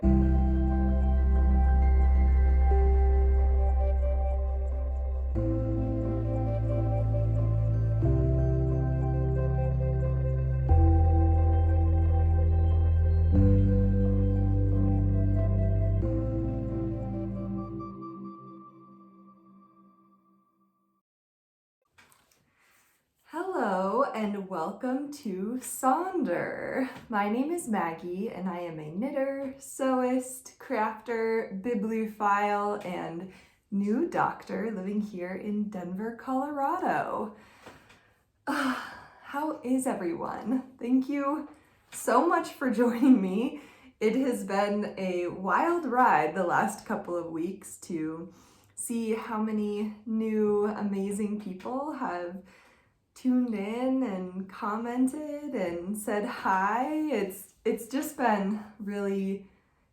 Hello and welcome to Sonder. My name is Maggie and I am a knitter, sewist, crafter, bibliophile, and new doctor living here in Denver, Colorado. How is everyone? Thank you so much for joining me. It has been a wild ride the last couple of weeks to see how many new amazing people have tuned in and commented and said hi. It's just been really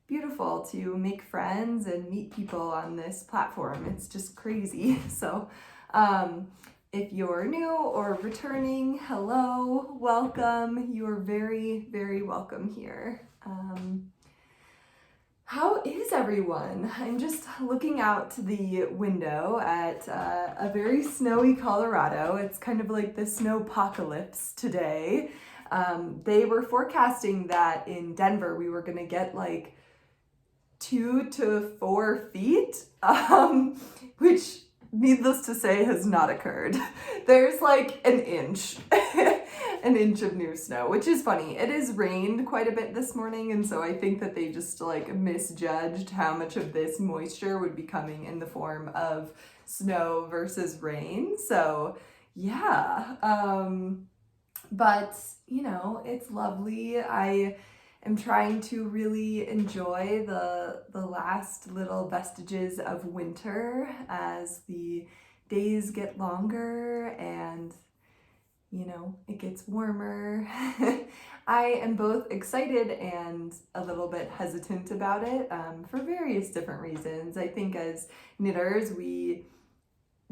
beautiful to make friends and meet people on this platform. It's just crazy. So if you're new or returning, hello, welcome. You are very, very welcome here. How is everyone? I'm just looking out to the window at a very snowy Colorado. It's kind of like the snowpocalypse today. They were forecasting that in Denver we were gonna get like 2 to 4 feet, which needless to say has not occurred. There's like an inch. An inch of new snow, which is funny. It has rained quite a bit this morning, and so I think that they just like misjudged how much of this moisture would be coming in the form of snow versus rain. So yeah, but you know, it's lovely. I am trying to really enjoy the last little vestiges of winter as the days get longer and you know, it gets warmer. I am both excited and a little bit hesitant about it for various different reasons. I think as knitters, we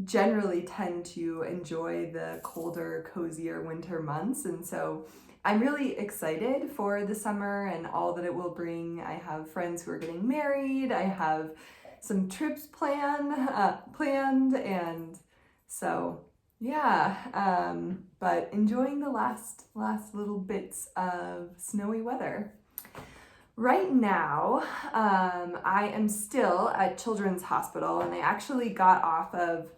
generally tend to enjoy the colder, cozier winter months. And so I'm really excited for the summer and all that it will bring. I have friends who are getting married. I have some trips planned, and so yeah, but enjoying the last little bits of snowy weather. Right now, I am still at Children's Hospital, and I actually got off of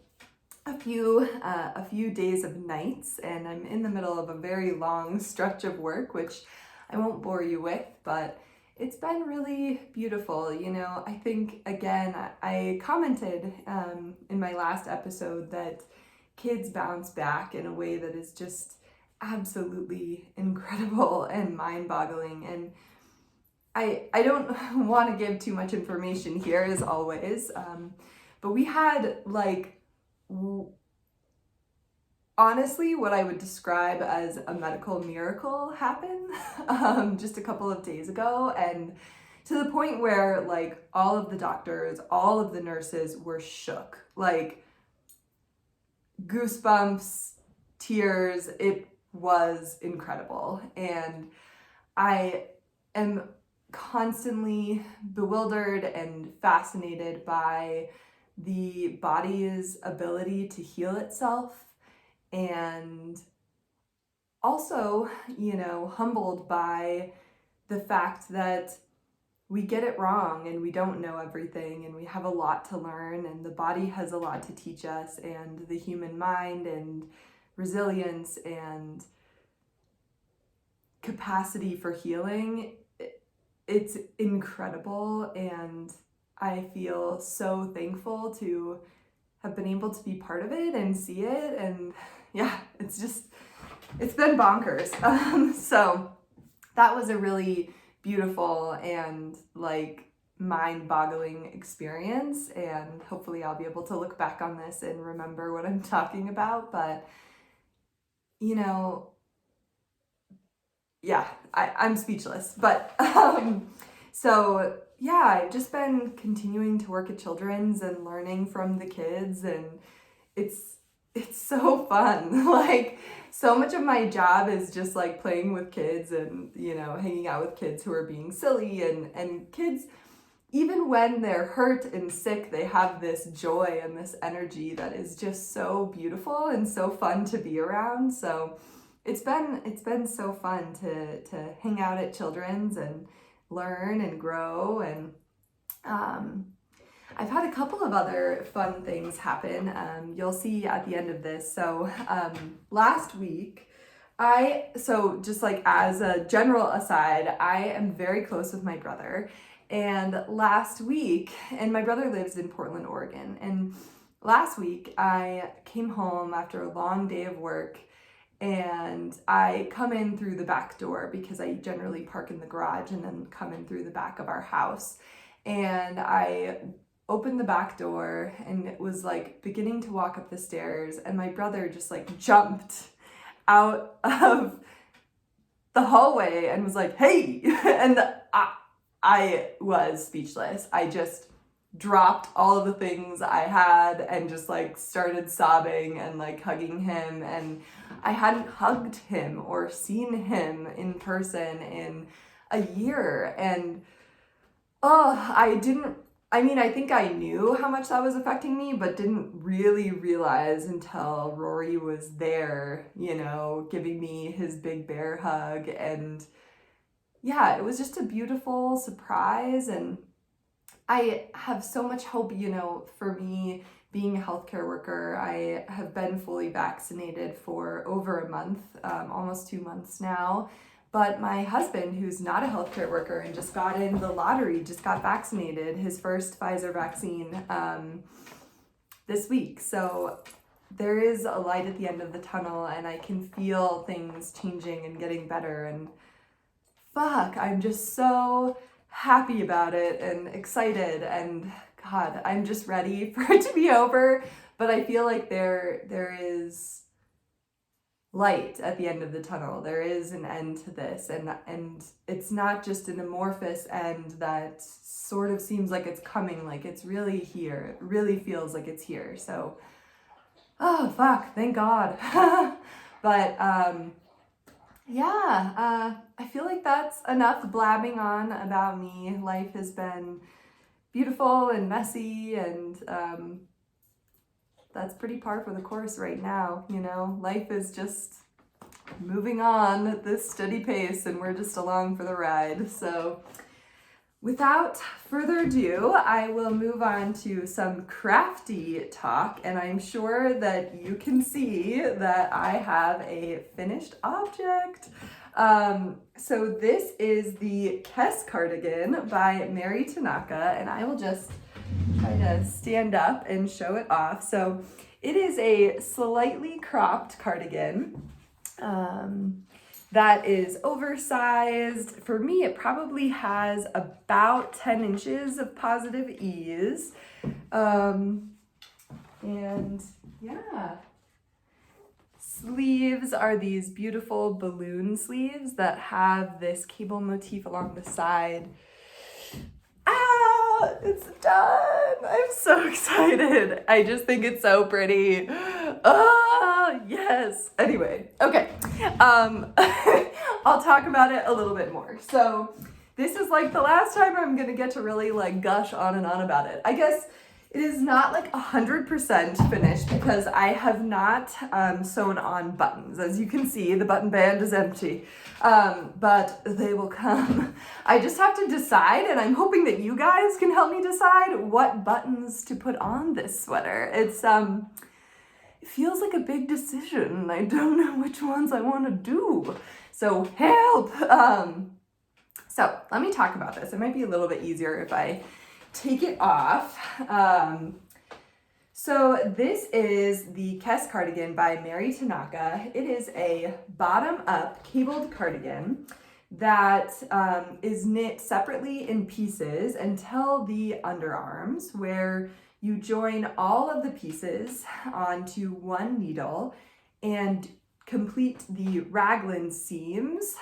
a few days of nights, and I'm in the middle of a very long stretch of work, which I won't bore you with, but it's been really beautiful. You know, I think, again, I commented in my last episode that kids bounce back in a way that is just absolutely incredible and mind-boggling. And I don't want to give too much information here, as always, but we had like honestly what I would describe as a medical miracle happen just a couple of days ago, and to the point where like all of the doctors, all of the nurses were shook, like goosebumps, tears. It was incredible, and I am constantly bewildered and fascinated by the body's ability to heal itself, and also, you know, humbled by the fact that we get it wrong and we don't know everything and we have a lot to learn, and the body has a lot to teach us, and the human mind and resilience and capacity for healing, it's incredible. And I feel so thankful to have been able to be part of it and see it. And yeah, it's been bonkers. So that was a really beautiful and like mind-boggling experience, and hopefully I'll be able to look back on this and remember what I'm talking about. But you know, yeah, I'm speechless. But so yeah, I've just been continuing to work at Children's and learning from the kids, and it's it's so fun. Like, so much of my job is just like playing with kids and, you know, hanging out with kids who are being silly, and kids, even when they're hurt and sick, they have this joy and this energy that is just so beautiful and so fun to be around. So it's been so fun to hang out at Children's and learn and grow. And I've had a couple of other fun things happen. You'll see at the end of this. So last week, so just like as a general aside, I am very close with my brother. And last week, and my brother lives in Portland, Oregon. And last week I came home after a long day of work, and I come in through the back door because I generally park in the garage and then come in through the back of our house. And I opened the back door and it was like beginning to walk up the stairs, and my brother just like jumped out of the hallway and was like, "Hey!" And I was speechless. I just dropped all of the things I had and just like started sobbing and like hugging him. And I hadn't hugged him or seen him in person in a year. And I think I knew how much that was affecting me, but didn't really realize until Rory was there, you know, giving me his big bear hug. And yeah, it was just a beautiful surprise. And I have so much hope, you know, for me being a healthcare worker. I have been fully vaccinated for over a month, almost 2 months now. But my husband, who's not a healthcare worker and just got in the lottery, just got vaccinated, his first Pfizer vaccine this week. So there is a light at the end of the tunnel, and I can feel things changing and getting better. And fuck, I'm just so happy about it and excited, and God, I'm just ready for it to be over. But I feel like there is light at the end of the tunnel. There is an end to this, and it's not just an amorphous end that sort of seems like it's coming, like it's really here. It really feels like it's here. So, oh fuck, thank God. But yeah, I feel like that's enough blabbing on about me. Life has been beautiful and messy, and that's pretty par for the course right now, you know? Life is just moving on at this steady pace, and we're just along for the ride. So without further ado, I will move on to some crafty talk, and I'm sure that you can see that I have a finished object. So this is the Kess cardigan by Meri Tanaka, and I will just try to stand up and show it off. So it is a slightly cropped cardigan that is oversized. For me, it probably has about 10 inches of positive ease. And yeah, sleeves are these beautiful balloon sleeves that have this cable motif along the side. It's done. I'm so excited. I just think it's so pretty. Oh, yes. Anyway, okay. I'll talk about it a little bit more. So this is like the last time I'm going to get to really like gush on and on about it. I guess it is not like 100% finished because I have not sewn on buttons. As you can see, the button band is empty, but they will come. I just have to decide, and I'm hoping that you guys can help me decide what buttons to put on this sweater. It's it feels like a big decision. I don't know which ones I want to do, so help. So let me talk about this. It might be a little bit easier if I take it off. So this is the Kess cardigan by Meri Tanaka. It is a bottom-up cabled cardigan that is knit separately in pieces until the underarms, where you join all of the pieces onto one needle and complete the raglan seams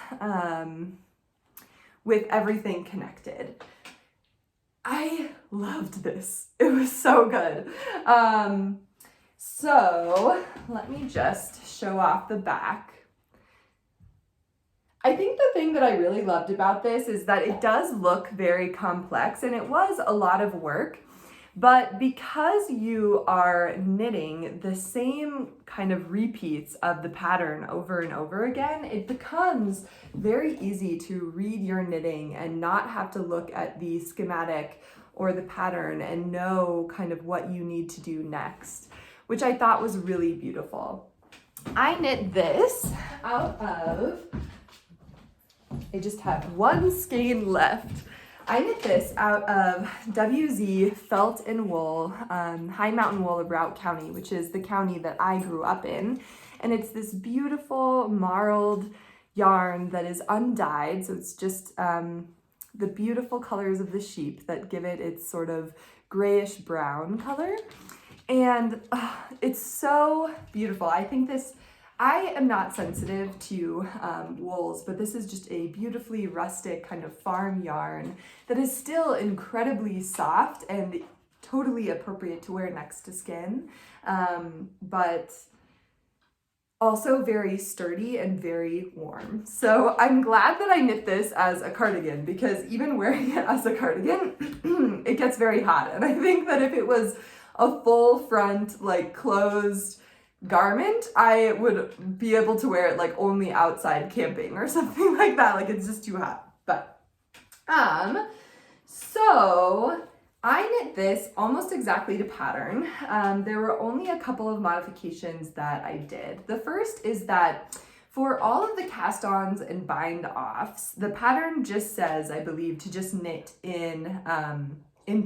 with everything connected. I loved this. It was so good. So let me just show off the back. I think the thing that I really loved about this is that it does look very complex, and it was a lot of work, but because you are knitting the same kind of repeats of the pattern over and over again, it becomes very easy to read your knitting and not have to look at the schematic or the pattern and know kind of what you need to do next, which I thought was really beautiful. I knit this out of, I just have one skein left. I knit this out of WZ Felt and Wool, High Mountain Wool of Routt County, which is the county that I grew up in. And it's this beautiful marled yarn that is undyed. So it's just the beautiful colors of the sheep that give it its sort of grayish brown color. And it's so beautiful. I think this, I am not sensitive to wools, but this is just a beautifully rustic kind of farm yarn that is still incredibly soft and totally appropriate to wear next to skin, but also very sturdy and very warm. So I'm glad that I knit this as a cardigan, because even wearing it as a cardigan, it gets very hot. And I think that if it was a full front, like closed garment, I would be able to wear it like only outside camping or something like that. Like it's just too hot. But so I knit this almost exactly to pattern. There were only a couple of modifications that I did. The first is that for all of the cast-ons and bind-offs, the pattern just says, I believe, to just knit in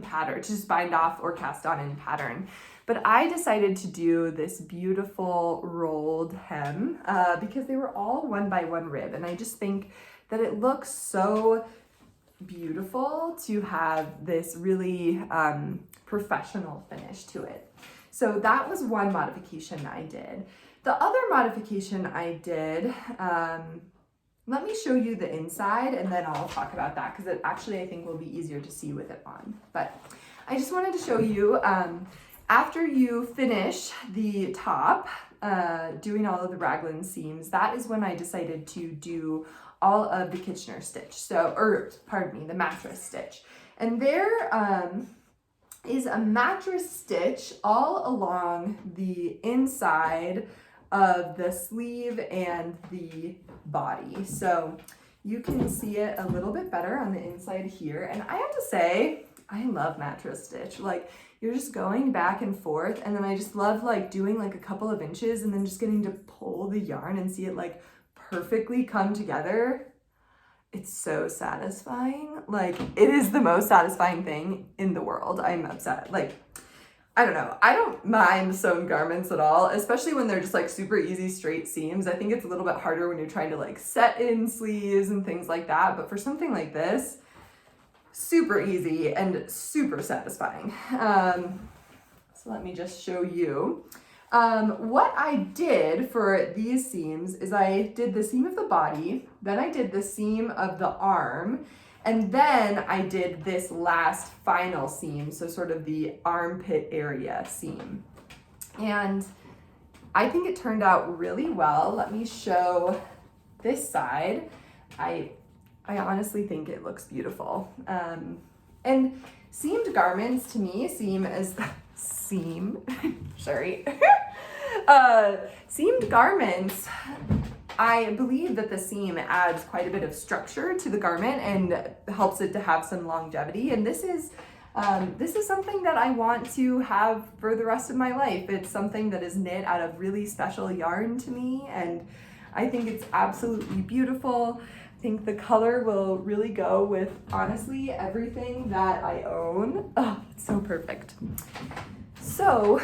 pattern, to just bind off or cast on in pattern. But I decided to do this beautiful rolled hem because they were all 1x1 rib, and I just think that it looks so beautiful to have this really professional finish to it. So that was one modification I did. The other modification I did, let me show you the inside and then I'll talk about that, because it actually I think will be easier to see with it on. But I just wanted to show you, after you finish the top, doing all of the raglan seams, that is when I decided to do all of the Kitchener stitch. So, or pardon me, the mattress stitch. And there is a mattress stitch all along the inside of the sleeve and the body. So you can see it a little bit better on the inside here. And I have to say, I love mattress stitch. Like, you're just going back and forth, and then I just love like doing like a couple of inches and then just getting to pull the yarn and see it like perfectly come together. It's so satisfying. Like, it is the most satisfying thing in the world. I'm upset. Like, I don't know. I don't mind sewn garments at all, especially when they're just like super easy straight seams. I think it's a little bit harder when you're trying to like set in sleeves and things like that. But for something like this, super easy and super satisfying. So let me just show you. What I did for these seams is I did the seam of the body, then I did the seam of the arm, and then I did this last final seam, so sort of the armpit area seam. And I think it turned out really well. Let me show this side. I honestly think it looks beautiful. And seamed garments to me seem as seamed garments, I believe that the seam adds quite a bit of structure to the garment and helps it to have some longevity. And this is something that I want to have for the rest of my life. It's something that is knit out of really special yarn to me, and I think it's absolutely beautiful. I think the color will really go with, honestly, everything that I own. Oh, it's so perfect. So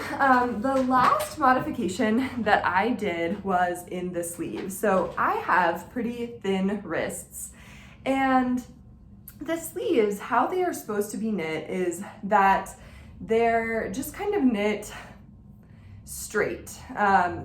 the last modification that I did was in the sleeve. So I have pretty thin wrists, and the sleeves, how they are supposed to be knit is that they're just kind of knit straight.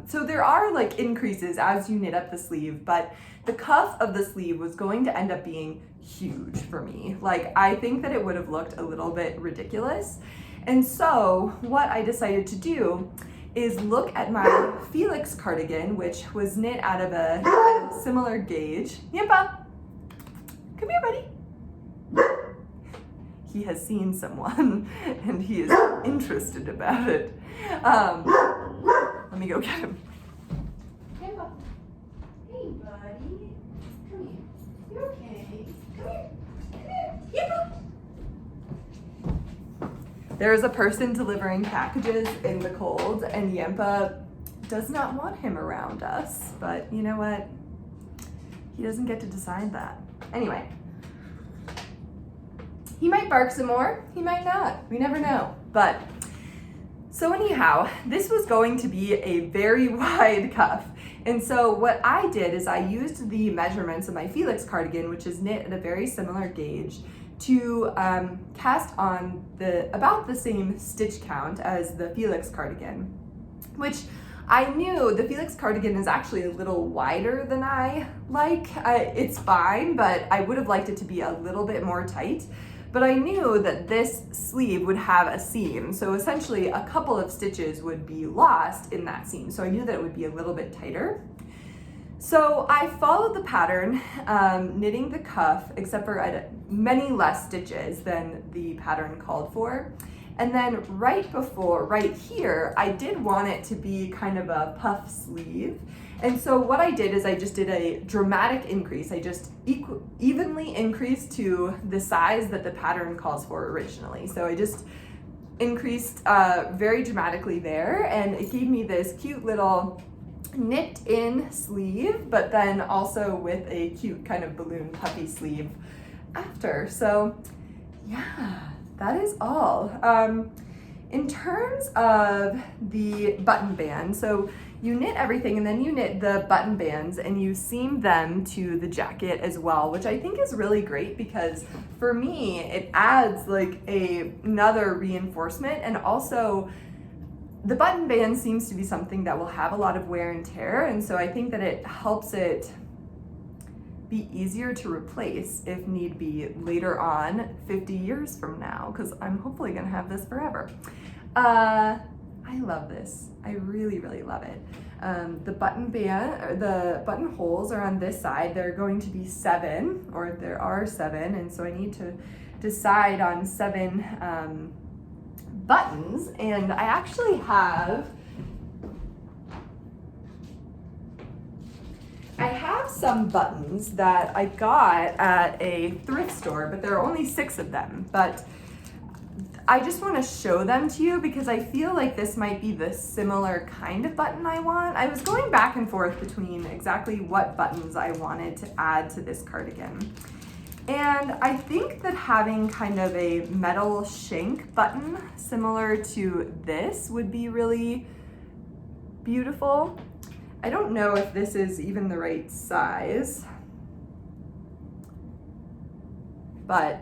So there are like increases as you knit up the sleeve, but the cuff of the sleeve was going to end up being huge for me. Like, I think that it would have looked a little bit ridiculous. And so what I decided to do is look at my Felix cardigan, which was knit out of a similar gauge. Yimpa, come here, buddy. He has seen someone and he is interested about it. Let me go get him. Yimpa. Hey, buddy. Come here. You okay? Come here. Come here. Yimpa. There is a person delivering packages in the cold, and Yempa does not want him around us, but you know what? He doesn't get to decide that. Anyway, he might bark some more, he might not, we never know. But, so anyhow, this was going to be a very wide cuff. And so what I did is I used the measurements of my Felix cardigan, which is knit at a very similar gauge, to cast on about the same stitch count as the Felix cardigan, which I knew the Felix cardigan is actually a little wider than I like. It's fine, but I would have liked it to be a little bit more tight. But I knew that this sleeve would have a seam, so essentially a couple of stitches would be lost in that seam. So I knew that it would be a little bit tighter. So I followed the pattern, knitting the cuff, except for many less stitches than the pattern called for. And then right here, I did want it to be kind of a puff sleeve. And so what I did is I just did a dramatic increase. I just evenly increased to the size that the pattern calls for originally. So I just increased very dramatically there, and it gave me this cute little knit in sleeve, but then also with a cute kind of balloon puffy sleeve after. So yeah, that is all. In terms of the button band, so you knit everything and then you knit the button bands and you seam them to the jacket as well, which I think is really great because for me, it adds like another reinforcement, and also the button band seems to be something that will have a lot of wear and tear, and so I think that it helps it be easier to replace if need be later on, 50 years from now, because I'm hopefully gonna have this forever. I love this. I really, really love it. The button band, or the buttonholes are on this side. They're going to be 7, or there are 7, and so I need to decide on 7 buttons, and I actually have some buttons that I got at a thrift store, but there are only 6 of them. But I just want to show them to you because I feel like this might be the similar kind of button I want. I was going back and forth between exactly what buttons I wanted to add to this cardigan. And I think that having kind of a metal shank button similar to this would be really beautiful. I don't know if this is even the right size, but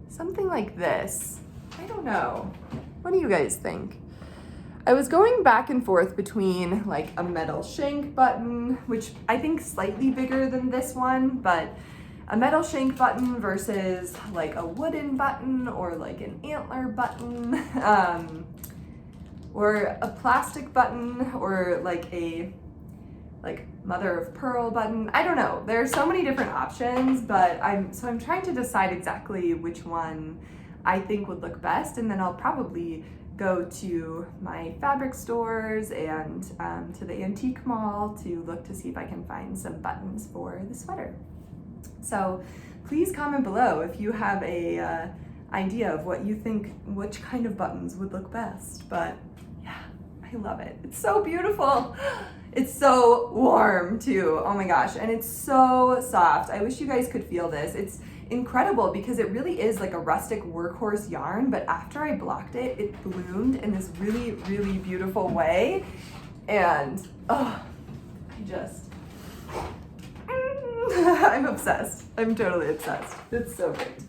something like this, I don't know. What do you guys think? I was going back and forth between like a metal shank button, which I think slightly bigger than this one, but a metal shank button versus like a wooden button or like an antler button, or a plastic button, or like a mother of pearl button. I don't know. There are so many different options, but I'm trying to decide exactly which one I think would look best, and then I'll probably go to my fabric stores and to the antique mall to look to see if I can find some buttons for the sweater. So please comment below if you have a idea of what you think, which kind of buttons would look best. But yeah, I love it. It's so beautiful. It's so warm too. Oh my gosh. And it's so soft. I wish you guys could feel this. It's incredible because it really is like a rustic workhorse yarn, but after I blocked it, it bloomed in this really, really beautiful way. And oh, I'm obsessed. I'm totally obsessed. It's so great.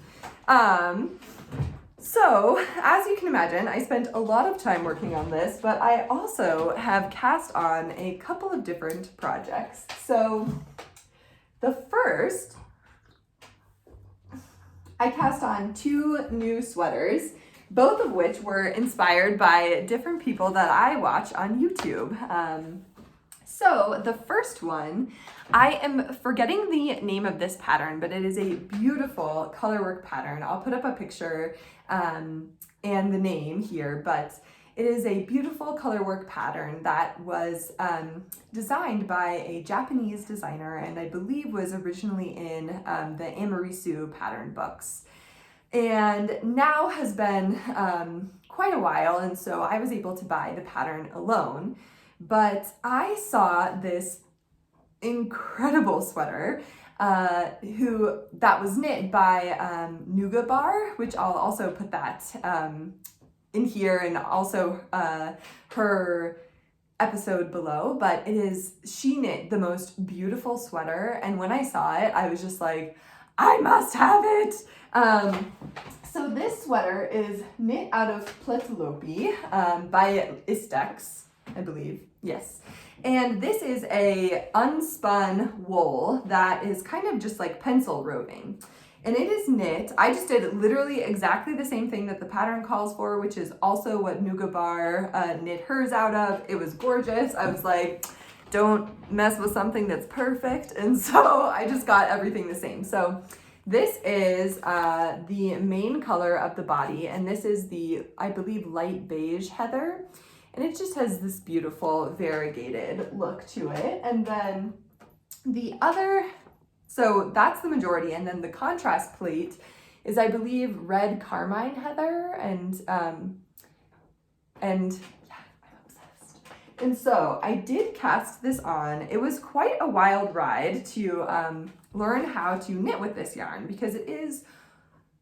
So as you can imagine, I spent a lot of time working on this, but I also have cast on a couple of different projects. So the first, I cast on 2 new sweaters. both of which were inspired by different people that I watch on YouTube. So the first one, I am forgetting the name of this pattern, but it is a beautiful colorwork pattern. I'll put up a picture and the name here, but it is a beautiful colorwork pattern that was designed by a Japanese designer, and I believe was originally in the Amarisu pattern books. And now has been quite a while, and so I was able to buy the pattern alone. But I saw this incredible sweater that was knit by NOUGATBAR, which I'll also put that in here, and also her episode below. But she knit the most beautiful sweater, and when I saw it, I was just like, I must have it. So this sweater is knit out of Plotulopi by Istex, I believe. Yes. And this is a unspun wool that is kind of just like pencil roving. And it is knit. I just did literally exactly the same thing that the pattern calls for, which is also what NOUGATBAR knit hers out of. It was gorgeous. I was like, don't mess with something that's perfect. And so I just got everything the same. So this is the main color of the body, and this is the, I believe, light beige heather. And it just has this beautiful variegated look to it. And then the other, so that's the majority. And then the contrast plate is, I believe, red carmine heather, and yeah, I'm obsessed. And so I did cast this on. It was quite a wild ride to learn how to knit with this yarn, because it is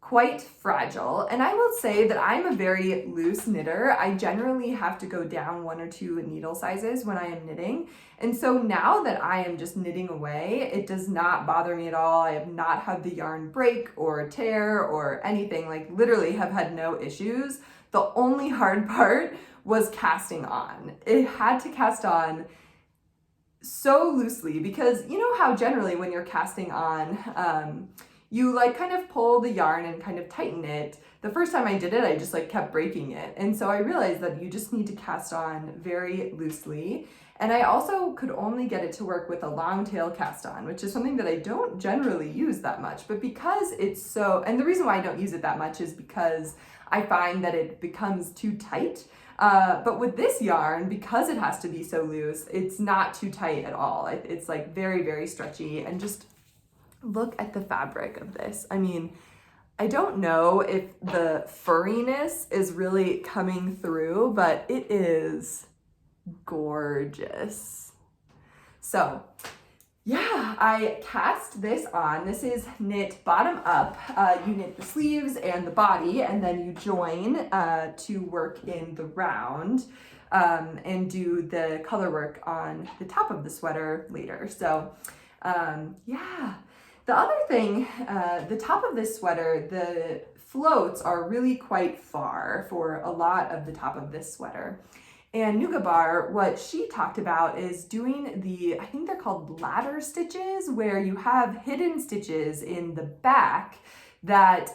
quite fragile. And I will say that I'm a very loose knitter. I generally have to go down 1 or 2 needle sizes when I am knitting. And so now that I am just knitting away, it does not bother me at all. I have not had the yarn break or tear or anything, like literally have had no issues. The only hard part was casting on. It had to cast on so loosely, because you know how generally when you're casting on, you like kind of pull the yarn and kind of tighten it. The first time I did it, I just like kept breaking it. And so I realized that you just need to cast on very loosely. And I also could only get it to work with a long tail cast on, which is something that I don't generally use that much. But because it's so, and the reason why I don't use it that much is because I find that it becomes too tight. But with this yarn, because it has to be so loose, it's not too tight at all. It's like very, very stretchy. And just look at the fabric of this. I mean, I don't know if the furriness is really coming through, but it is gorgeous. So yeah, I cast this on. This is knit bottom up. You knit the sleeves and the body, and then you join to work in the round and do the color work on the top of the sweater later. So yeah. The other thing, the top of this sweater, the floats are really quite far for a lot of the top of this sweater. And NOUGATBAR, what she talked about is doing I think they're called ladder stitches, where you have hidden stitches in the back that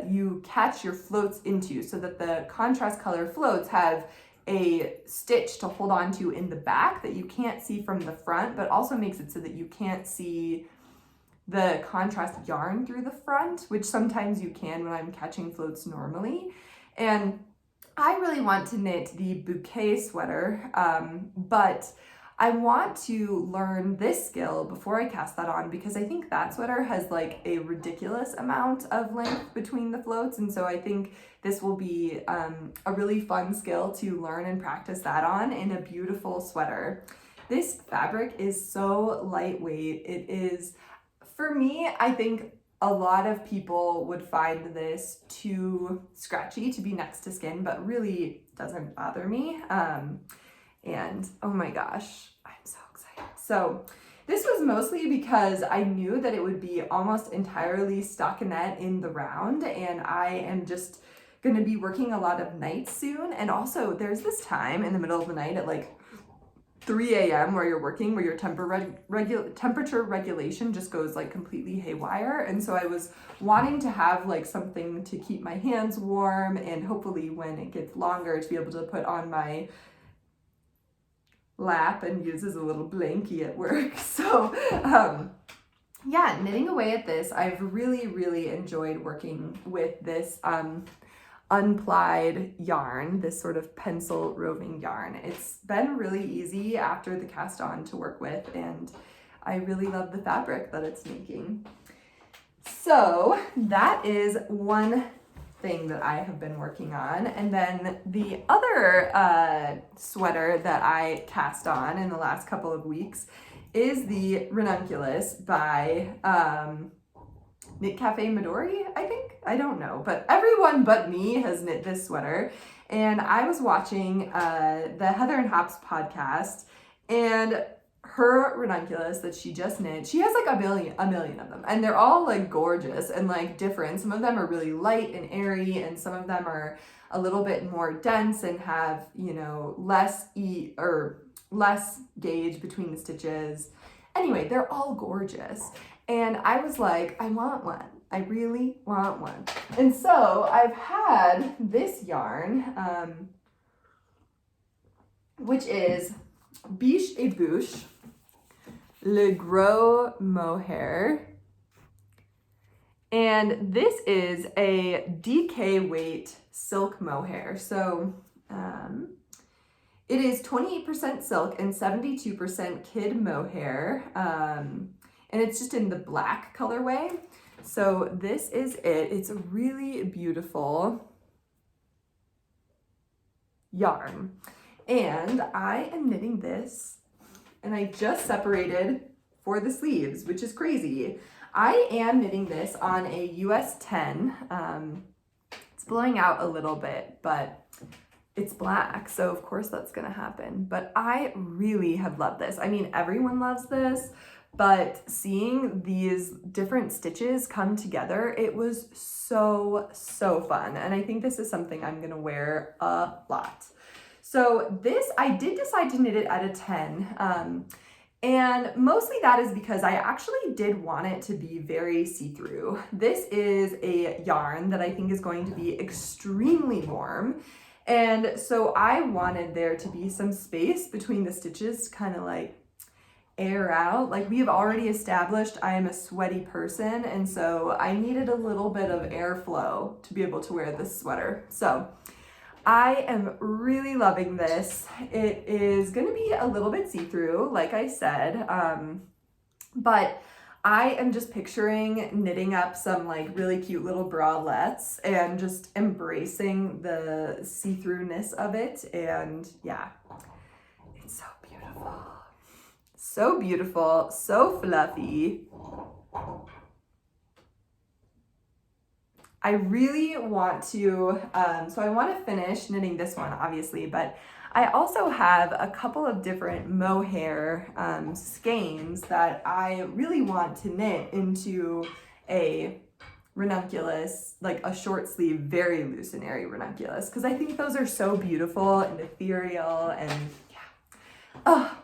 you catch your floats into, so that the contrast color floats have a stitch to hold on to in the back that you can't see from the front, but also makes it so that you can't see the contrast yarn through the front, which sometimes you can when I'm catching floats normally. And I really want to knit the Buches sweater, but I want to learn this skill before I cast that on, because I think that sweater has like a ridiculous amount of length between the floats. And so I think this will be a really fun skill to learn and practice that on in a beautiful sweater. This fabric is so lightweight. It is, for me, I think a lot of people would find this too scratchy to be next to skin, but really doesn't bother me. And oh my gosh, I'm so excited. So this was mostly because I knew that it would be almost entirely stockinette in the round, and I am just going to be working a lot of nights soon. And also there's this time in the middle of the night at like 3 a.m. where you're working, where your temperature regulation just goes like completely haywire. And so I was wanting to have like something to keep my hands warm, and hopefully when it gets longer to be able to put on my lap and use as a little blankie at work. So yeah, knitting away at this, I've really enjoyed working with this unplied yarn, this sort of pencil roving yarn. It's been really easy after the cast on to work with, and I really love the fabric that it's making. So that is one thing that I have been working on. And then the other sweater that I cast on in the last couple of weeks is the Ranunculus by Knit Cafe Midori, I think. I don't know, but everyone but me has knit this sweater. And I was watching the Heather and Hops podcast, and her Ranunculus that she just knit, she has like a million of them, and they're all like gorgeous and like different. Some of them are really light and airy, and some of them are a little bit more dense and have, you know, less gauge between the stitches. Anyway, they're all gorgeous. And I was like, I want one. I really want one. And so I've had this yarn, which is Biche et Buches, Le Gros Mohair. And this is a DK weight silk mohair. So it is 28% silk and 72% kid mohair. And it's just in the black colorway. So this is it. It's a really beautiful yarn. And I am knitting this, and I just separated for the sleeves, which is crazy. I am knitting this on a US 10. It's blowing out a little bit, but it's black, so of course that's gonna happen. But I really have loved this. I mean, everyone loves this, but seeing these different stitches come together, it was so fun. And I think this is something I'm gonna wear a lot. So this, I did decide to knit it at a 10. And mostly that is because I actually did want it to be very see-through. This is a yarn that I think is going to be extremely warm. And so I wanted there to be some space between the stitches to kind of like air out. Like we have already established I am a sweaty person, and so I needed a little bit of airflow to be able to wear this sweater. So I am really loving this. It is going to be a little bit see-through, like I said, but I am just picturing knitting up some like really cute little bralettes and just embracing the see-throughness of it. And yeah, it's so beautiful. So beautiful, so fluffy. I really want to, so I want to finish knitting this one, obviously, but I also have a couple of different mohair skeins that I really want to knit into a ranunculus, like a short sleeve, very loose and airy ranunculus, because I think those are so beautiful and ethereal, and yeah. Oh,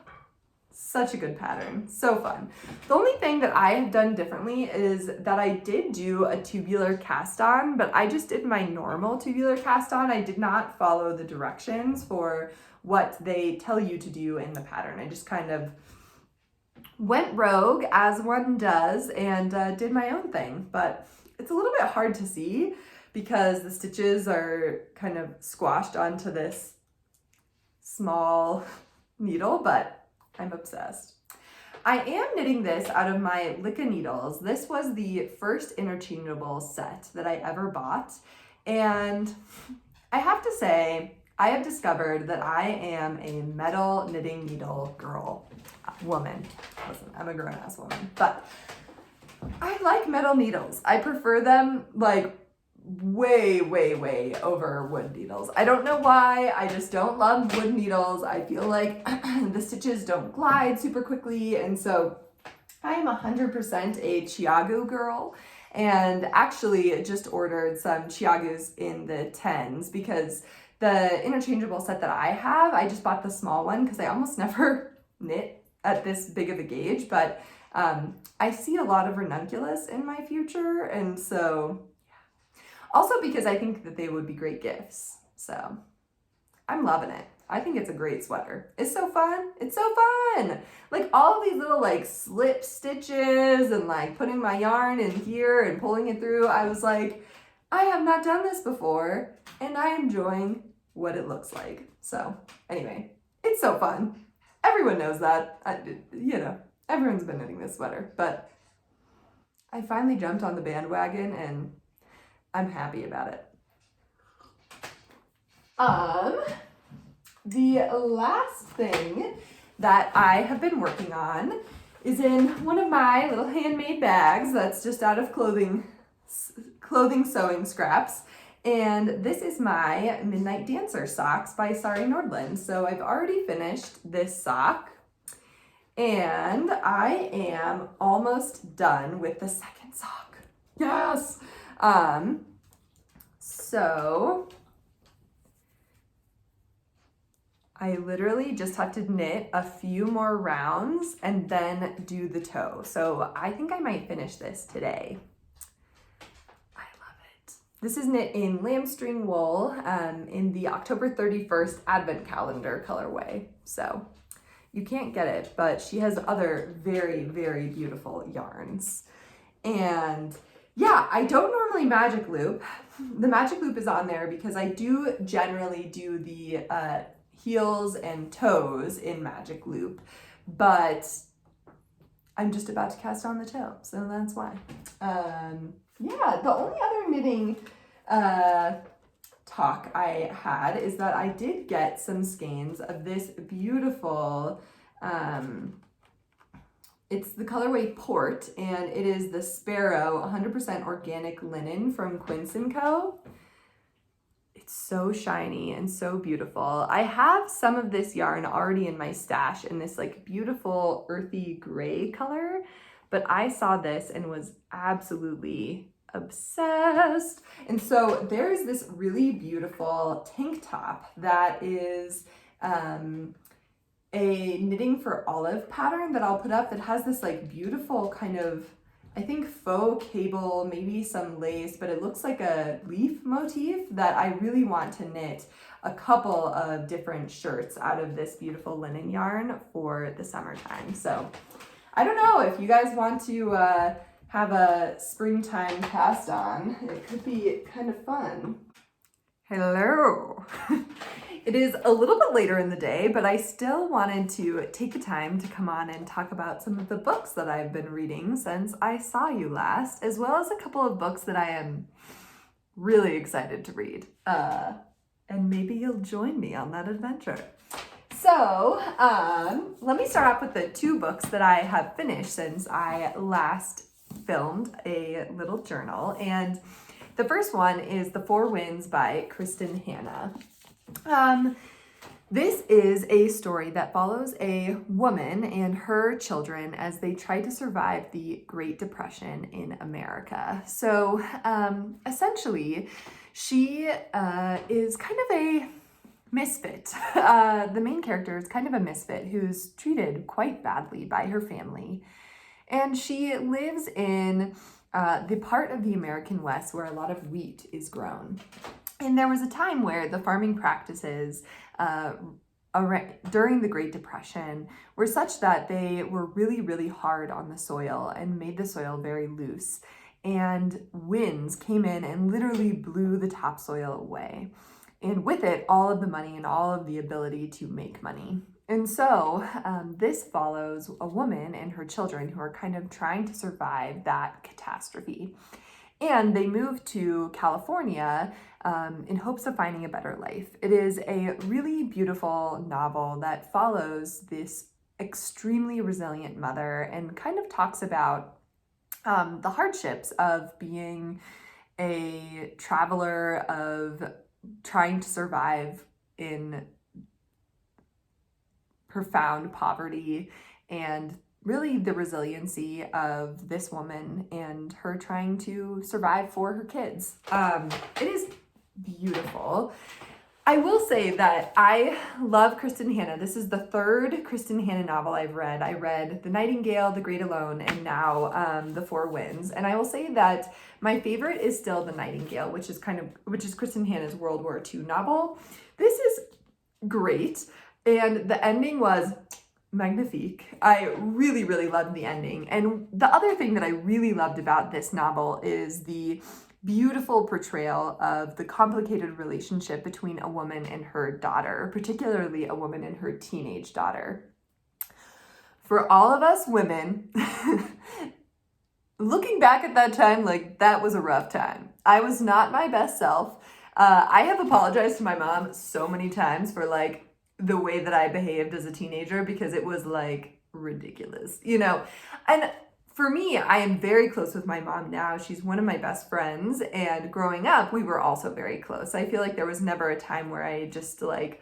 such a good pattern, so fun. The only thing that I have done differently is that I did do a tubular cast on, but I just did my normal tubular cast on. I did not follow the directions for what they tell you to do in the pattern. I just kind of went rogue, as one does, and did my own thing. But it's a little bit hard to see because the stitches are kind of squashed onto this small needle, but I'm obsessed. I am knitting this out of my Licka needles. This was the first interchangeable set that I ever bought. And I have to say, I have discovered that I am a metal knitting needle woman. Listen, I'm a grown-ass woman, but I like metal needles. I prefer them like way over wood needles. I don't know why, I just don't love wood needles. I feel like the stitches don't glide super quickly, and so I am 100% a Chiagu girl, and actually just ordered some Chiagus in the 10s because The interchangeable set that I have, I just bought the small one because I almost never knit at this big of a gauge, but I see a lot of Ranunculus in my future, and so also because I think that they would be great gifts. So I'm loving it. I think it's a great sweater. It's so fun. It's so fun. Like all of these little like slip stitches and like putting my yarn in here and pulling it through. I was like, I have not done this before and I am enjoying what it looks like. So anyway, it's so fun. Everyone knows that. Everyone's been knitting this sweater, but I finally jumped on the bandwagon and I'm happy about it. The last thing that I have been working on is in one of my little handmade bags that's just out of clothing sewing scraps. And this is my Midnight Dancer socks by Sari Nordland. So I've already finished this sock and I am almost done with the second sock. Yes! So I literally just have to knit a few more rounds and then do the toe. So I think I might finish this today. I love it. This is knit in Lambstring wool in the October 31st Advent Calendar colorway. So you can't get it, but she has other very, very beautiful yarns. And yeah, I don't normally magic loop. The magic loop is on there because I do generally do the heels and toes in magic loop, but I'm just about to cast on the toe, so that's why. Yeah, the only other knitting talk I had is that I did get some skeins of this beautiful, it's the colorway Port, and it is the Sparrow 100% organic linen from Quince & Co. It's so shiny and so beautiful. I have some of this yarn already in my stash in this like beautiful earthy gray color, but I saw this and was absolutely obsessed. And so there's this really beautiful tank top that is a knitting for olive pattern that I'll put up that has this like beautiful kind of, I think faux cable, maybe some lace, but it looks like a leaf motif that I really want to knit a couple of different shirts out of this beautiful linen yarn for the summertime. So I don't know if you guys want to have a springtime cast on. It could be kind of fun. Hello. It is a little bit later in the day, but I still wanted to take the time to come on and talk about some of the books that I've been reading since I saw you last, as well as a couple of books that I am really excited to read. And maybe you'll join me on that adventure. So let me start off with the two books that I have finished since I last filmed a little journal. And the first one is The Four Winds by Kristin Hanna. This is a story that follows a woman and her children as they try to survive the Great Depression in America. So essentially, she is kind of a misfit. The main character is kind of a misfit who's treated quite badly by her family. And she lives in the part of the American West where a lot of wheat is grown. And there was a time where the farming practices during the Great Depression were such that they were really, really hard on the soil and made the soil very loose. And winds came in and literally blew the topsoil away. And with it, all of the money and all of the ability to make money. And so this follows a woman and her children who are kind of trying to survive that catastrophe. And they move to California in hopes of finding a better life. It is a really beautiful novel that follows this extremely resilient mother and kind of talks about the hardships of being a traveler, of trying to survive in profound poverty, and really the resiliency of this woman and her trying to survive for her kids. It is beautiful. I will say that I love Kristin Hannah. This is the third Kristin Hannah novel I've read. I read The Nightingale, The Great Alone, and now The Four Winds. And I will say that my favorite is still The Nightingale, which is Kristin Hannah's World War II novel. This is great, and the ending was magnifique. I really, really loved the ending. And the other thing that I really loved about this novel is the beautiful portrayal of the complicated relationship between a woman and her daughter, particularly a woman and her teenage daughter. For all of us women, looking back at that time, like, that was a rough time. I was not my best self. I have apologized to my mom so many times for, like, the way that I behaved as a teenager, because it was, like, ridiculous, you know? And for me, I am very close with my mom now. She's one of my best friends, and growing up, we were also very close. I feel like there was never a time where I just, like,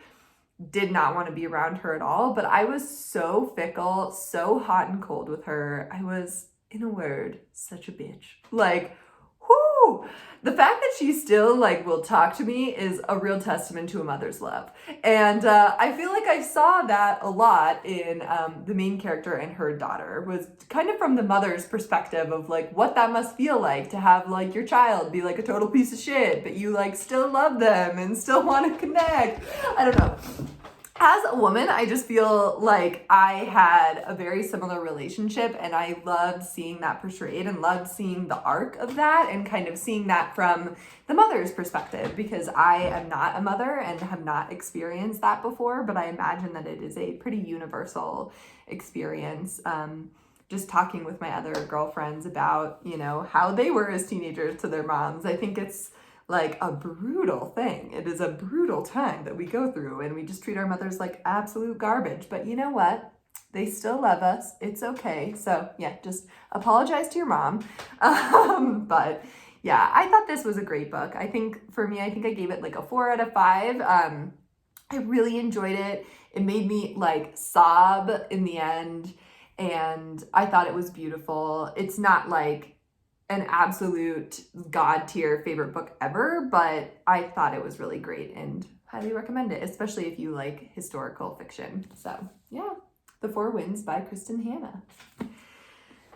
did not want to be around her at all, but I was so fickle, so hot and cold with her. I was, in a word, such a bitch. Like, whoo! The fact that she still, like, will talk to me is a real testament to a mother's love. And I feel like I saw that a lot in the main character and her daughter, was kind of from the mother's perspective of, like, what that must feel like to have, like, your child be, like, a total piece of shit, but you, like, still love them and still want to connect. I don't know. As a woman, I just feel like I had a very similar relationship, and I loved seeing that portrayed and loved seeing the arc of that and kind of seeing that from the mother's perspective, because I am not a mother and have not experienced that before, but I imagine that it is a pretty universal experience. Just talking with my other girlfriends about, you know, how they were as teenagers to their moms. I think it's like a brutal thing. It is a brutal time that we go through, and we just treat our mothers like absolute garbage. But you know what? They still love us. It's okay. So yeah, just apologize to your mom. But yeah, I thought this was a great book. I think for me, I gave it like a 4 out of 5. I really enjoyed it. It made me like sob in the end, and I thought it was beautiful. It's not like an absolute god tier favorite book ever, but I thought it was really great and highly recommend it, especially if you like historical fiction. So yeah, The Four Winds by Kristin Hannah.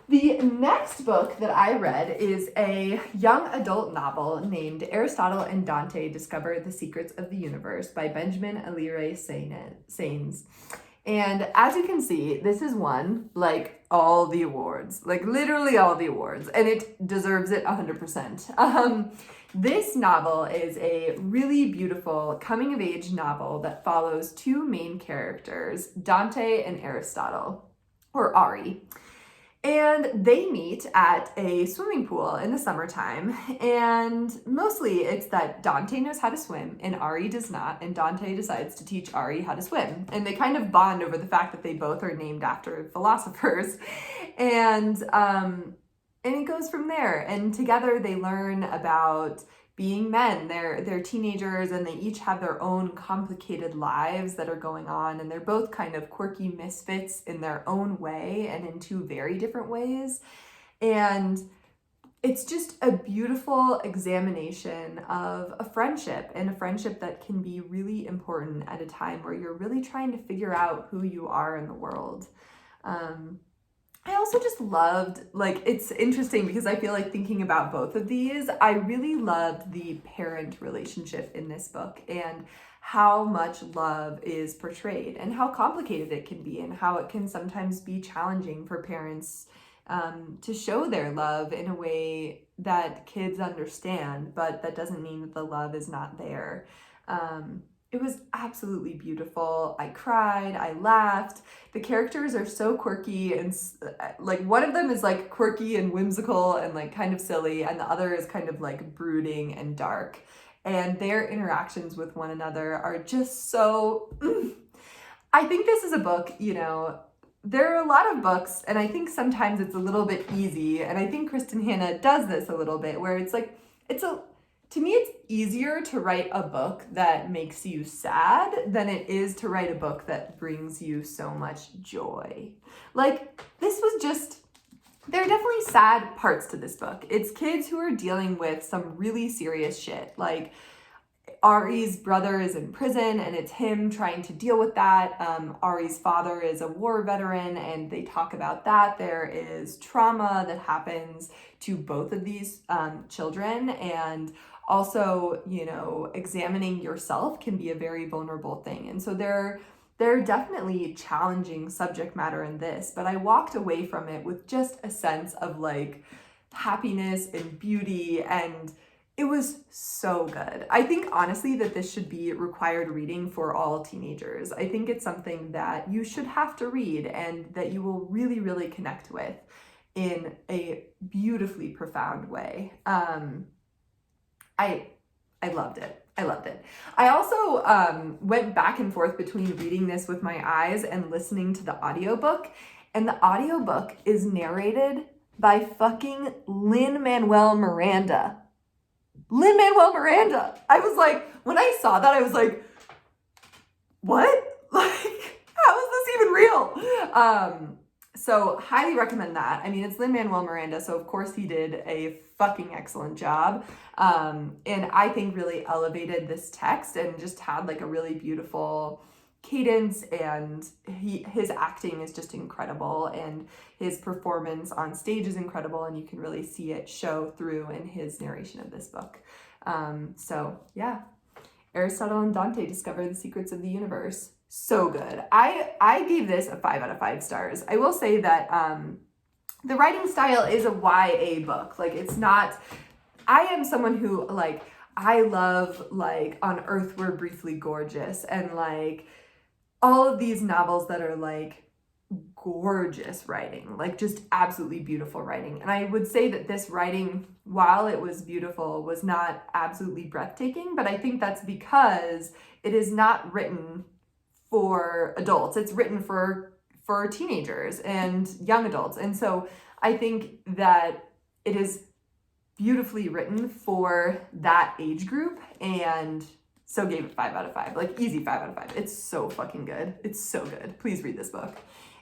The next book that I read is a young adult novel named Aristotle and Dante Discover the Secrets of the Universe by Benjamin Alire Saenz. And as you can see, this has won like all the awards, like literally all the awards, and it deserves it 100%. This novel is a really beautiful coming of age novel that follows 2 main characters, Dante and Aristotle, or Ari. And they meet at a swimming pool in the summertime, and mostly it's that Dante knows how to swim and Ari does not, and Dante decides to teach Ari how to swim. And they kind of bond over the fact that they both are named after philosophers, and it goes from there. And together they learn about being men. They're teenagers, and they each have their own complicated lives that are going on, and they're both kind of quirky misfits in their own way and in 2 very different ways. And it's just a beautiful examination of a friendship, and a friendship that can be really important at a time where you're really trying to figure out who you are in the world. I also just loved, like, it's interesting because I feel like thinking about both of these, I really loved the parent relationship in this book and how much love is portrayed and how complicated it can be and how it can sometimes be challenging for parents to show their love in a way that kids understand, but that doesn't mean that the love is not there. It was absolutely beautiful. I cried, I laughed. The characters are so quirky, and like one of them is like quirky and whimsical and like kind of silly, and the other is kind of like brooding and dark. And their interactions with one another are just so... I think this is a book, you know, there are a lot of books, and I think sometimes it's a little bit easy, and I think Kristin Hannah does this a little bit, where it's like, to me, it's easier to write a book that makes you sad than it is to write a book that brings you so much joy. Like, this was just, there are definitely sad parts to this book. It's kids who are dealing with some really serious shit. Like, Ari's brother is in prison and it's him trying to deal with that. Ari's father is a war veteran and they talk about that. There is trauma that happens to both of these children, and also, you know, examining yourself can be a very vulnerable thing. And so there are definitely challenging subject matter in this, but I walked away from it with just a sense of like happiness and beauty, and it was so good. I think honestly that this should be required reading for all teenagers. I think it's something that you should have to read and that you will really, really connect with in a beautifully profound way. I loved it. I loved it. I also went back and forth between reading this with my eyes and listening to the audiobook. And the audiobook is narrated by fucking Lin-Manuel Miranda. Lin-Manuel Miranda. I was like, when I saw that, I was like, what? Like, how is this even real? So highly recommend that. I mean, it's Lin-Manuel Miranda, so of course he did a fucking excellent job. And I think really elevated this text and just had like a really beautiful cadence, and his acting is just incredible, and his performance on stage is incredible, and you can really see it show through in his narration of this book. So yeah, Aristotle and Dante discover the secrets of the universe. So good. I gave this a 5 out of 5 stars. I will say that the writing style is a YA book. Like, it's not, I am someone who, like, I love, like, On Earth We're Briefly Gorgeous, and, like, all of these novels that are, like, gorgeous writing, like, just absolutely beautiful writing. And I would say that this writing, while it was beautiful, was not absolutely breathtaking, but I think that's because it is not written for adults. It's written for teenagers and young adults. And so I think that it is beautifully written for that age group, and so gave it 5 out of 5. Like, easy 5 out of 5. It's so fucking good. It's so good. Please read this book.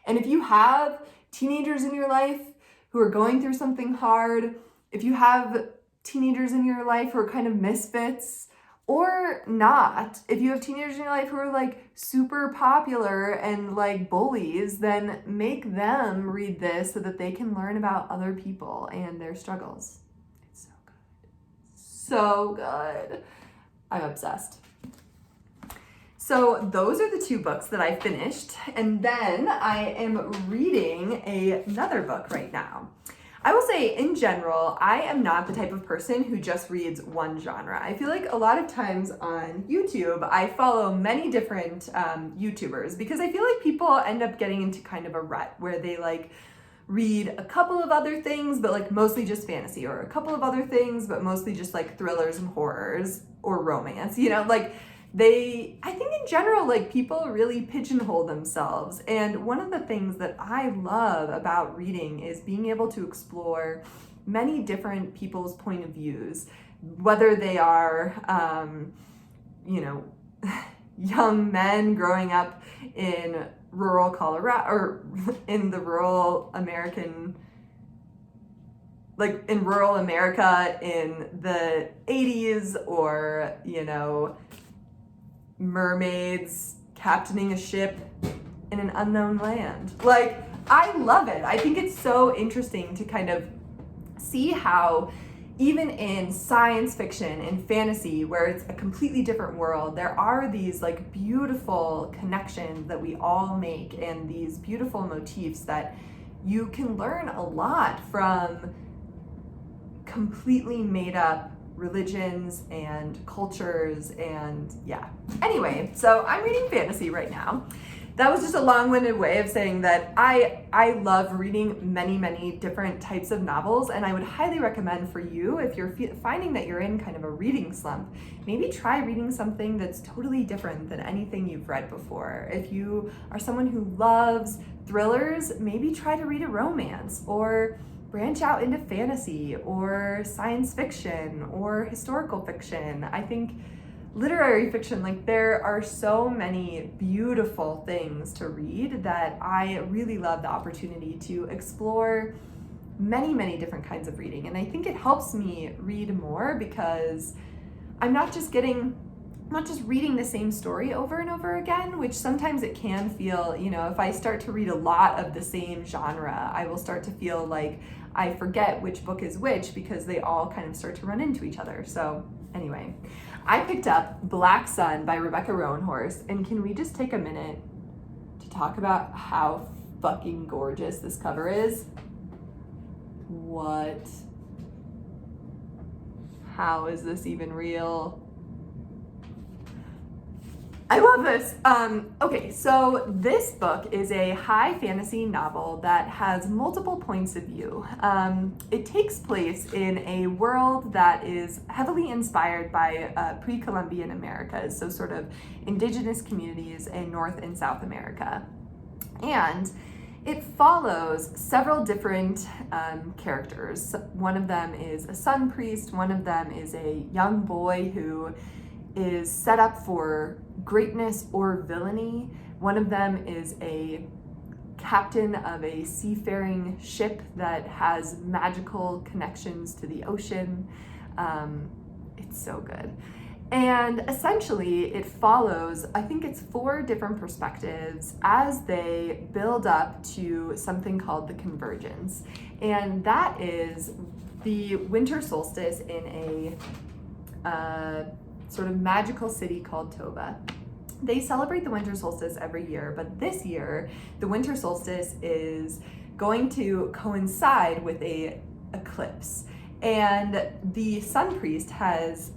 And if you have teenagers in your life who are going through something hard, if you have teenagers in your life who are kind of misfits, or not, if you have teenagers in your life who are like super popular and like bullies, then make them read this so that they can learn about other people and their struggles. It's so good. So good. I'm obsessed. So those are the 2 books that I finished, and then I am reading another book right now. I will say, in general, I am not the type of person who just reads one genre. I feel like a lot of times on YouTube, I follow many different YouTubers, because I feel like people end up getting into kind of a rut where they like read a couple of other things, but like mostly just fantasy, or a couple of other things, but mostly just like thrillers and horrors or romance, you know, like I think in general, like, people really pigeonhole themselves. And one of the things that I love about reading is being able to explore many different people's point of views, whether they are, you know, young men growing up in rural Colorado, or in the rural American, like in rural America in the 80s, or, you know, mermaids captaining a ship in an unknown land. Like, I love it. I think it's so interesting to kind of see how even in science fiction and fantasy, where it's a completely different world, there are these like beautiful connections that we all make, and these beautiful motifs that you can learn a lot from completely made up religions and cultures. And yeah, anyway, so I'm reading fantasy right now. That was just a long-winded way of saying that I love reading many different types of novels, and I would highly recommend for you, if you're finding that you're in kind of a reading slump, maybe try reading something that's totally different than anything you've read before. If you are someone who loves thrillers, maybe try to read a romance, or branch out into fantasy or science fiction or historical fiction. I think literary fiction, like, there are so many beautiful things to read that I really love the opportunity to explore many different kinds of reading. And I think it helps me read more because I'm not just getting not just reading the same story over and over again, which sometimes it can feel, you know, if I start to read a lot of the same genre, I will start to feel like I forget which book is which because they all kind of start to run into each other. So anyway, I picked up Black Sun by Rebecca Roanhorse, and can we just take a minute to talk about how fucking gorgeous this cover is? What? How is this even real? I love this. Okay, so this book is a high fantasy novel that has multiple points of view. It takes place in a world that is heavily inspired by pre-Columbian Americas, so sort of indigenous communities in North and South America. And it follows several different characters. One of them is a sun priest, one of them is a young boy who is set up for greatness or villainy. One of them is a captain of a seafaring ship that has magical connections to the ocean. It's so good. And essentially it follows, I think it's 4 different perspectives as they build up to something called the convergence. And that is the winter solstice in a sort of magical city called Toba. They celebrate the winter solstice every year, but this year, the winter solstice is going to coincide with a eclipse. And the sun priest has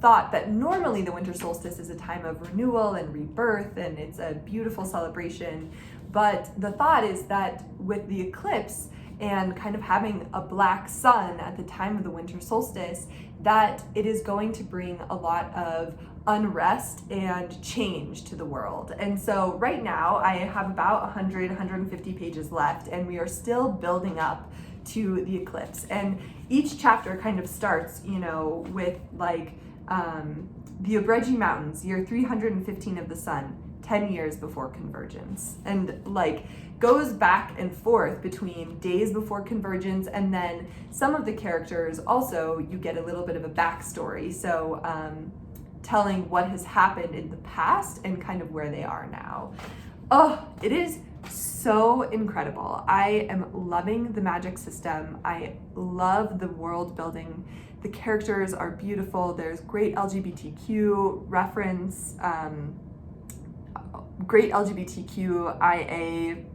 thought that normally the winter solstice is a time of renewal and rebirth, and it's a beautiful celebration. But the thought is that with the eclipse and kind of having a black sun at the time of the winter solstice, that it is going to bring a lot of unrest and change to the world. And so right now I have about 150 pages left, and we are still building up to the eclipse. And each chapter kind of starts, you know, with like the Abregi Mountains, year 315 of the sun, 10 years before convergence, and like goes back and forth between days before convergence, and then some of the characters also, you get a little bit of a backstory, so telling what has happened in the past and kind of where they are now. Oh, it is so incredible. I am loving the magic system. I love the world building. The characters are beautiful. There's great LGBTQ reference, great LGBTQIA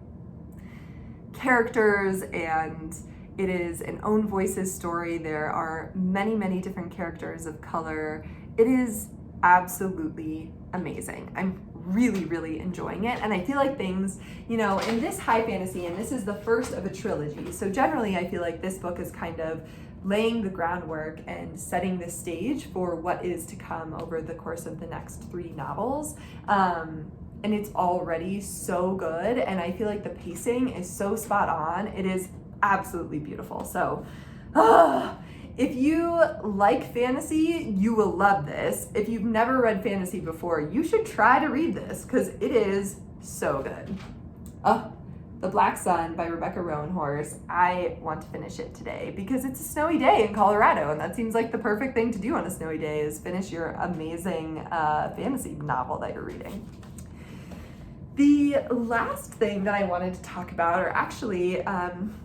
characters, and it is an own voices story. There are many, many different characters of color. It is absolutely amazing. I'm really, really enjoying it. And I feel like things, you know, in this high fantasy, and this is the first of a trilogy, so generally I feel like this book is kind of laying the groundwork and setting the stage for what is to come over the course of the next 3 novels. And it's already so good, and I feel like the pacing is so spot on. It is absolutely beautiful. So if you like fantasy, you will love this. If you've never read fantasy before, you should try to read this because it is so good. The Black Sun by Rebecca Roanhorse. I want to finish it today because it's a snowy day in Colorado, and that seems like the perfect thing to do on a snowy day is finish your amazing fantasy novel that you're reading. The last thing that I wanted to talk about are actually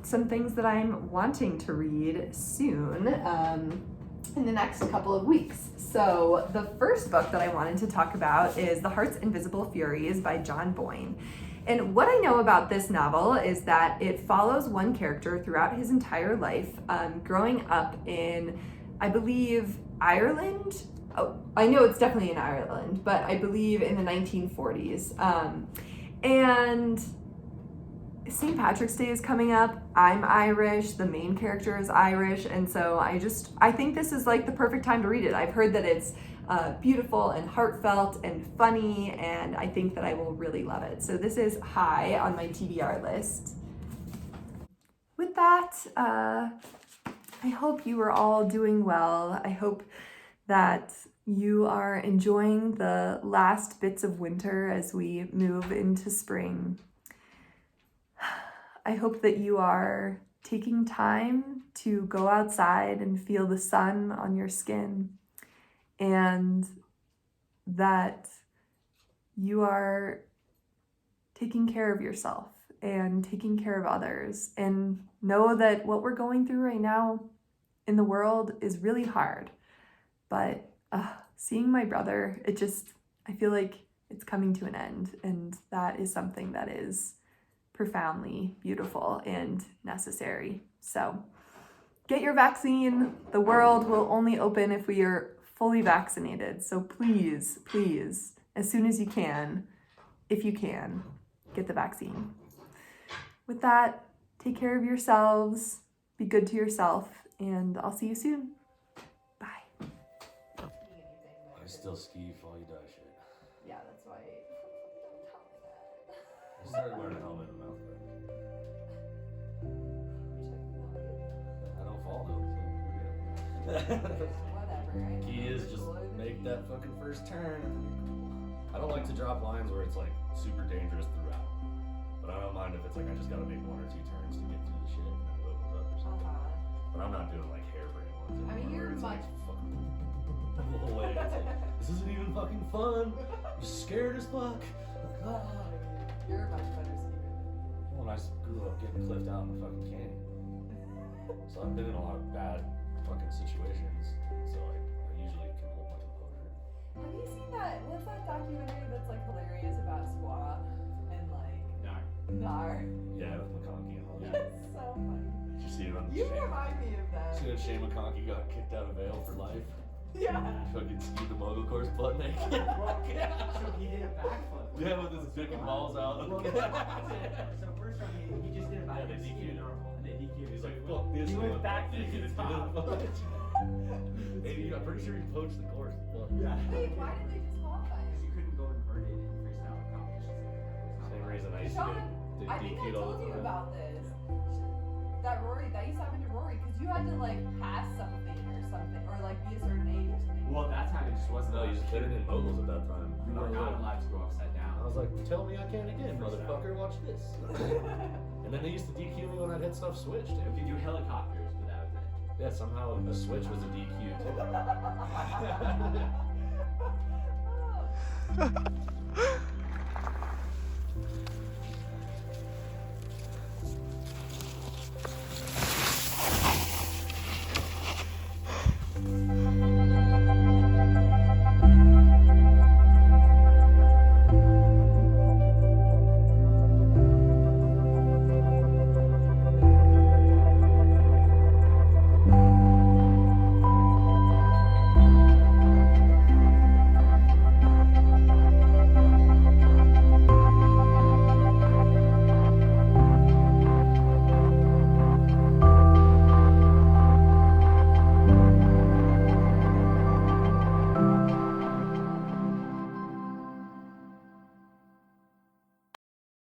some things that I'm wanting to read soon in the next couple of weeks. So the first book that I wanted to talk about is The Heart's Invisible Furies by John Boyne. And what I know about this novel is that it follows one character throughout his entire life, growing up in, I believe, Ireland. Oh, I know it's definitely in Ireland, but I believe in the 1940s. And St. Patrick's Day is coming up. I'm Irish, the main character is Irish, and so I think this is like the perfect time to read it. I've heard that it's beautiful and heartfelt and funny, and I think that I will really love it. So this is high on my TBR list. With that, I hope you are all doing well. I hope that you are enjoying the last bits of winter as we move into spring. I hope that you are taking time to go outside and feel the sun on your skin. And that you are taking care of yourself and taking care of others, and know that what we're going through right now in the world is really hard. But seeing my brother, I feel like it's coming to an end, and that is something that is profoundly beautiful and necessary. So get your vaccine. The world will only open if we are fully vaccinated. So please, please, as soon as you can, if you can, get the vaccine. With that, take care of yourselves, be good to yourself, and I'll see you soon. Bye. I still ski fall you die shit. Yeah, that's why. Don't tell me that. I started wearing a helmet in the mouth. I don't fall though, so we're good. Whatever. Key is just make that fucking first turn. I don't like to drop lines where it's like super dangerous throughout. But I don't mind if it's like I just gotta make 1 or 2 turns to get through the shit and then it opens up or something. But I'm not doing like hairbrain ones. I mean, you're it's much. like fucking the whole way. It's like, this isn't even fucking fun. I'm scared as fuck. You're a much better skier. Well, and I grew up getting cliffed out in the fucking canyon. So I've been in a lot of bad fucking situations. So I usually can hold my composure. Have you seen that? What's that documentary that's like hilarious about squaw and like Nar? Yeah, with McConkey and all that. That's so funny. Did you see it on You remind me of that. See when Shane McConkey got kicked out of Vail for life? Yeah. Fucking skied the mogul course butt naked. So he did a backflip. Yeah, with his dick and balls out. So first time he just did a Yeah, they backflip. DQ'd. Normal, and then he DQ'd. He's like, fuck this. He went back to naked the and top. did it. Hey, I'm pretty sure he poached the course. Fuck. Yeah. Wait, why did they disqualify Because him? you couldn't go inverted in freestyle competitions. Same reason I used to Sean, get I think I DQ'd all told the you time. about this. That used to happen to Rory, because you had to like pass something or something, or like be a certain age or something. Well, that time it just wasn't. No, you just couldn't in moguls at that time. You were not allowed to go upside down. I was like, tell me I can again, motherfucker, watch this. And then they used to DQ me when I'd hit stuff switched. You could do helicopters, but that was it. Yeah, somehow a switch was a DQ too. Oh.